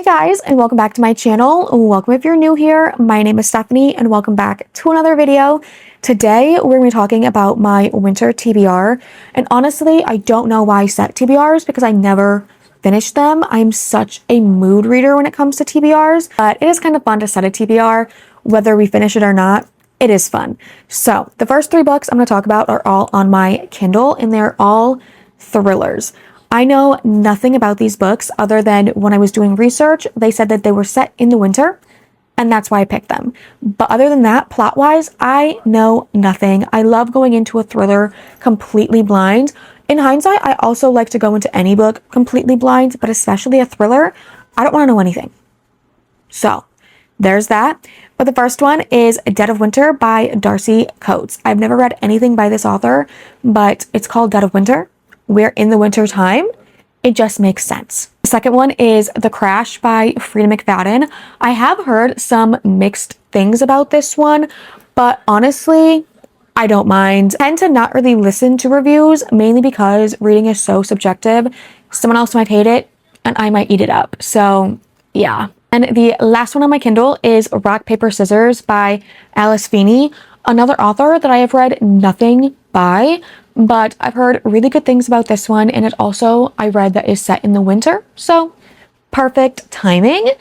Hi guys, and welcome back to my channel. Welcome if you're new here. My name is Stephanie and welcome back to another video. Today we're going to be talking about my winter TBR, and honestly I don't know why I set TBRs because I never finished them. I'm such a mood reader when it comes to TBRs, but it is kind of fun to set a TBR whether we finish it or not. It is fun. So the first three books I'm going to talk about are all on my Kindle and they're all thrillers. I know nothing about these books other than when I was doing research, they said that they were set in the winter, and that's why I picked them. But other than that, plot-wise, I know nothing. I love going into a thriller completely blind. In hindsight, I also like to go into any book completely blind, but especially a thriller, I don't want to know anything. So there's that. But the first one is Dead of Winter by Darcy Coates. I've never read anything by this author, but it's called Dead of Winter. We're in the winter time. It just makes sense. The second one is The Crash by 𝖒𝖚 McFadden. I have heard some mixed things about this one, but honestly, I don't mind. I tend to not really listen to reviews, mainly because reading is so subjective. Someone else might hate it, and I might eat it up. So, yeah. And the last one on my Kindle is Rock, Paper, Scissors by Alice Feeney, another author that I have read nothing by, but I've heard really good things about this one, and it also, I read that is set in the winter, so perfect timing.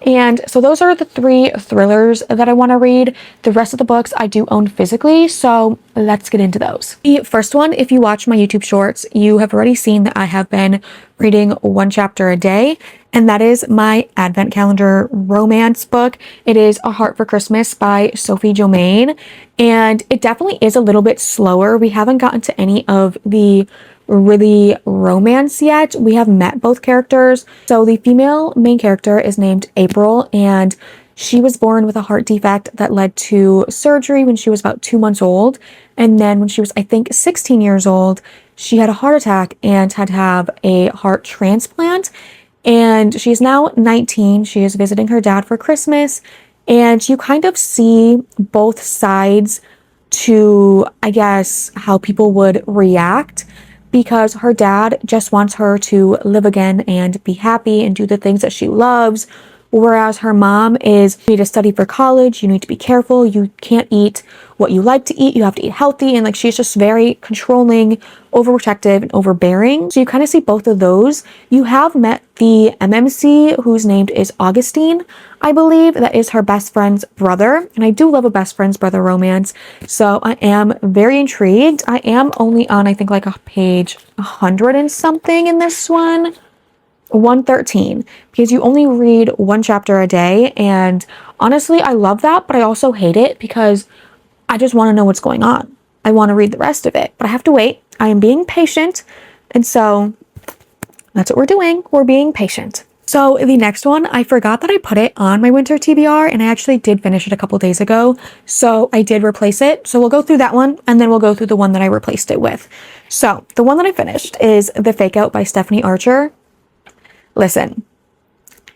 And so those are the three thrillers that I want to read. The rest of the books I do own physically, so let's get into those. The first one, if you watch my YouTube shorts, you have already seen that I have been reading one chapter a day, and that is my advent calendar romance book. It is A Heart for Christmas by Sophie Jomain, and it definitely is a little bit slower. We haven't gotten to any of the really romance yet. We have met both characters. So the female main character is named April, and she was born with a heart defect that led to surgery when she was about 2 months old. And then when she was, I think, 16 years old, she had a heart attack and had to have a heart transplant. And she's now 19. She is visiting her dad for Christmas. And you kind of see both sides to, I guess, how people would react, because her dad just wants her to live again and be happy and do the things that she loves. Whereas her mom is, you need to study for college, you need to be careful, you can't eat what you like to eat, you have to eat healthy, and like she's just very controlling, overprotective, and overbearing. So you kind of see both of those. You have met the MMC, whose name is Augustine, I believe. That is her best friend's brother, and I do love a best friend's brother romance, so I am very intrigued. I am only on, I think, like a page 100 and something in this one. 113, because you only read one chapter a day, and honestly I love that, but I also hate it because I just want to know what's going on. I want to read the rest of it, but I have to wait. I am being patient, and so that's what we're doing. We're being patient. So the next one, I forgot that I put it on my winter TBR, and I actually did finish it a couple days ago, so I did replace it. So we'll go through that one, and then we'll go through the one that I replaced it with. So the one that I finished is The Fake Out by Stephanie Archer. Listen,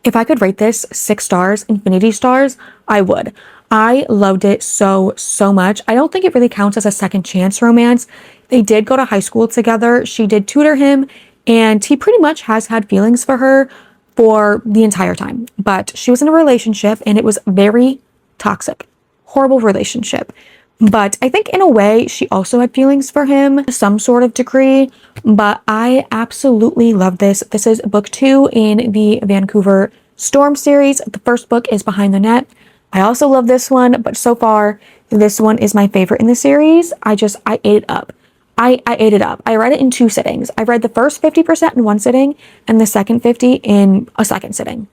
if I could rate this 6 stars, infinity stars, I would. I loved it so much. I don't think it really counts as a second chance romance. They did go to high school together. She did tutor him, and he pretty much has had feelings for her for the entire time. But she was in a relationship, and it was very toxic. Horrible relationship. But I think in a way, she also had feelings for him to some sort of degree. But I absolutely love this. This is book 2 in the Vancouver Storm series. The first book is Behind the Net. I also love this one, but so far, this one is my favorite in the series. I ate it up. I ate it up. I read it in 2 sittings. I read the first 50% in one sitting and the second 50 in a second sitting.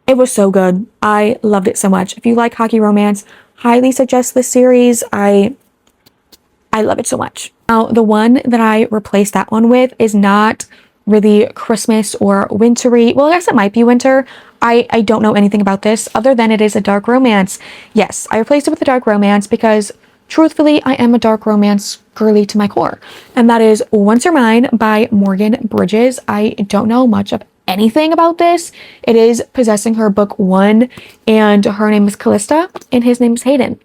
It was so good. I loved it so much. If you like hockey romance, highly suggest this series. I love it so much. Now, the one that I replaced that one with is not really Christmas or wintry. Well, I guess it might be winter. I don't know anything about this other than it is a dark romance. Yes, I replaced it with a dark romance because truthfully, I am a dark romance girly to my core. And that is Once You're Mine by Morgan Bridges. I don't know much of anything about this. It is Possessing Her book 1, and her name is Callista and his name is Hayden.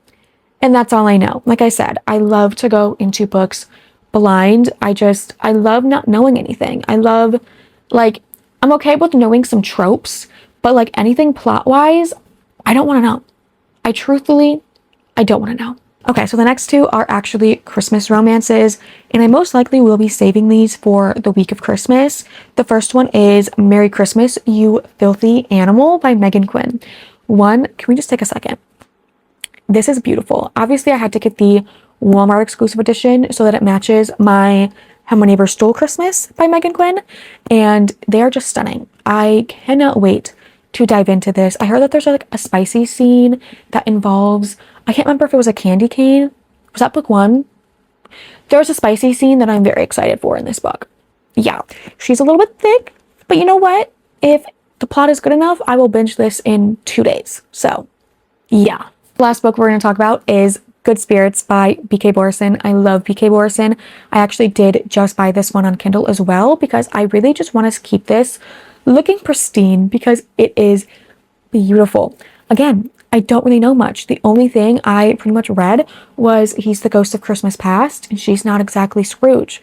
And that's all I know. Like I said, I love to go into books blind. I love not knowing anything. I love, like, I'm okay with knowing some tropes, But like anything plot-wise, I don't want to know. I don't want to know. Okay, so the next two are actually Christmas romances, and I most likely will be saving these for the week of Christmas. The first one is Merry Christmas, You Filthy Animal by Megan Quinn. Can we just take a second? This is beautiful. Obviously, I had to get the Walmart exclusive edition so that it matches my How My Neighbor Stole Christmas by Megan Quinn, and they are just stunning. I cannot wait to dive into this. I heard that there's like a spicy scene that involves, I can't remember if it was a candy cane. Was that book 1? There's a spicy scene that I'm very excited for in this book. Yeah, she's a little bit thick, but you know what? If the plot is good enough, I will binge this in 2 days. So yeah. The last book we're going to talk about is Good Spirits by B.K. Borison. I love B.K. Borison. I actually did just buy this one on Kindle as well because I really just want to keep this looking pristine because it is beautiful. Again, I don't really know much. The only thing I pretty much read was he's the ghost of Christmas past and she's not exactly Scrooge.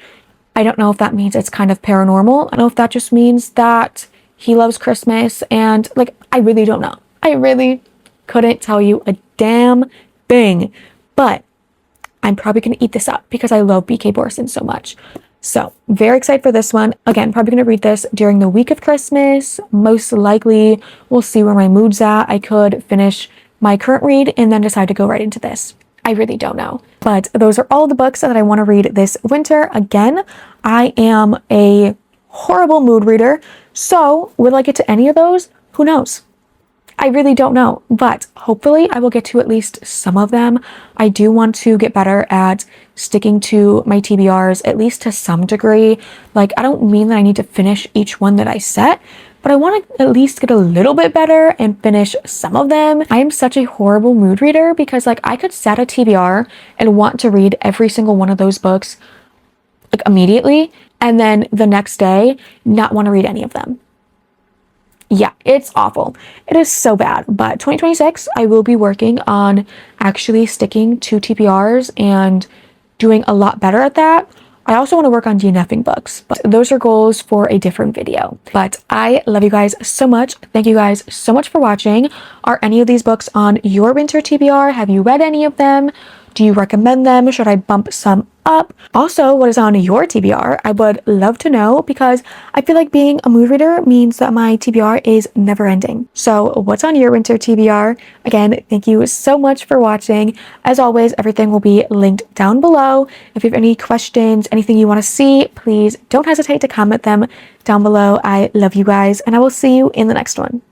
I don't know if that means it's kind of paranormal. I don't know if that just means that he loves Christmas, and like, I really don't know. I really couldn't tell you a damn thing, but I'm probably going to eat this up because I love B.K. Borison so much. So very excited for this one. Again, probably going to read this during the week of Christmas. Most likely we'll see where my mood's at. I could finish my current read and then decide to go right into this. I really don't know. But those are all the books that I want to read this winter. Again, I am a horrible mood reader. So will I get to any of those? Who knows? I really don't know, but hopefully I will get to at least some of them. I do want to get better at sticking to my TBRs, at least to some degree. Like, I don't mean that I need to finish each one that I set, but I want to at least get a little bit better and finish some of them. I am such a horrible mood reader because like I could set a TBR and want to read every single one of those books like immediately, and then the next day not want to read any of them. Yeah, it's awful. It is so bad. But 2026, I will be working on actually sticking to TBRs and doing a lot better at that. I also want to work on DNFing books, but those are goals for a different video. But I love you guys so much. Thank you guys so much for watching. Are any of these books on your winter TBR? Have you read any of them? Do you recommend them? Should I bump some up? Also, what is on your TBR? I would love to know because I feel like being a mood reader means that my TBR is never ending. So what's on your winter TBR? Again, thank you so much for watching. As always, everything will be linked down below. If you have any questions, anything you want to see, please don't hesitate to comment them down below. I love you guys, and I will see you in the next one.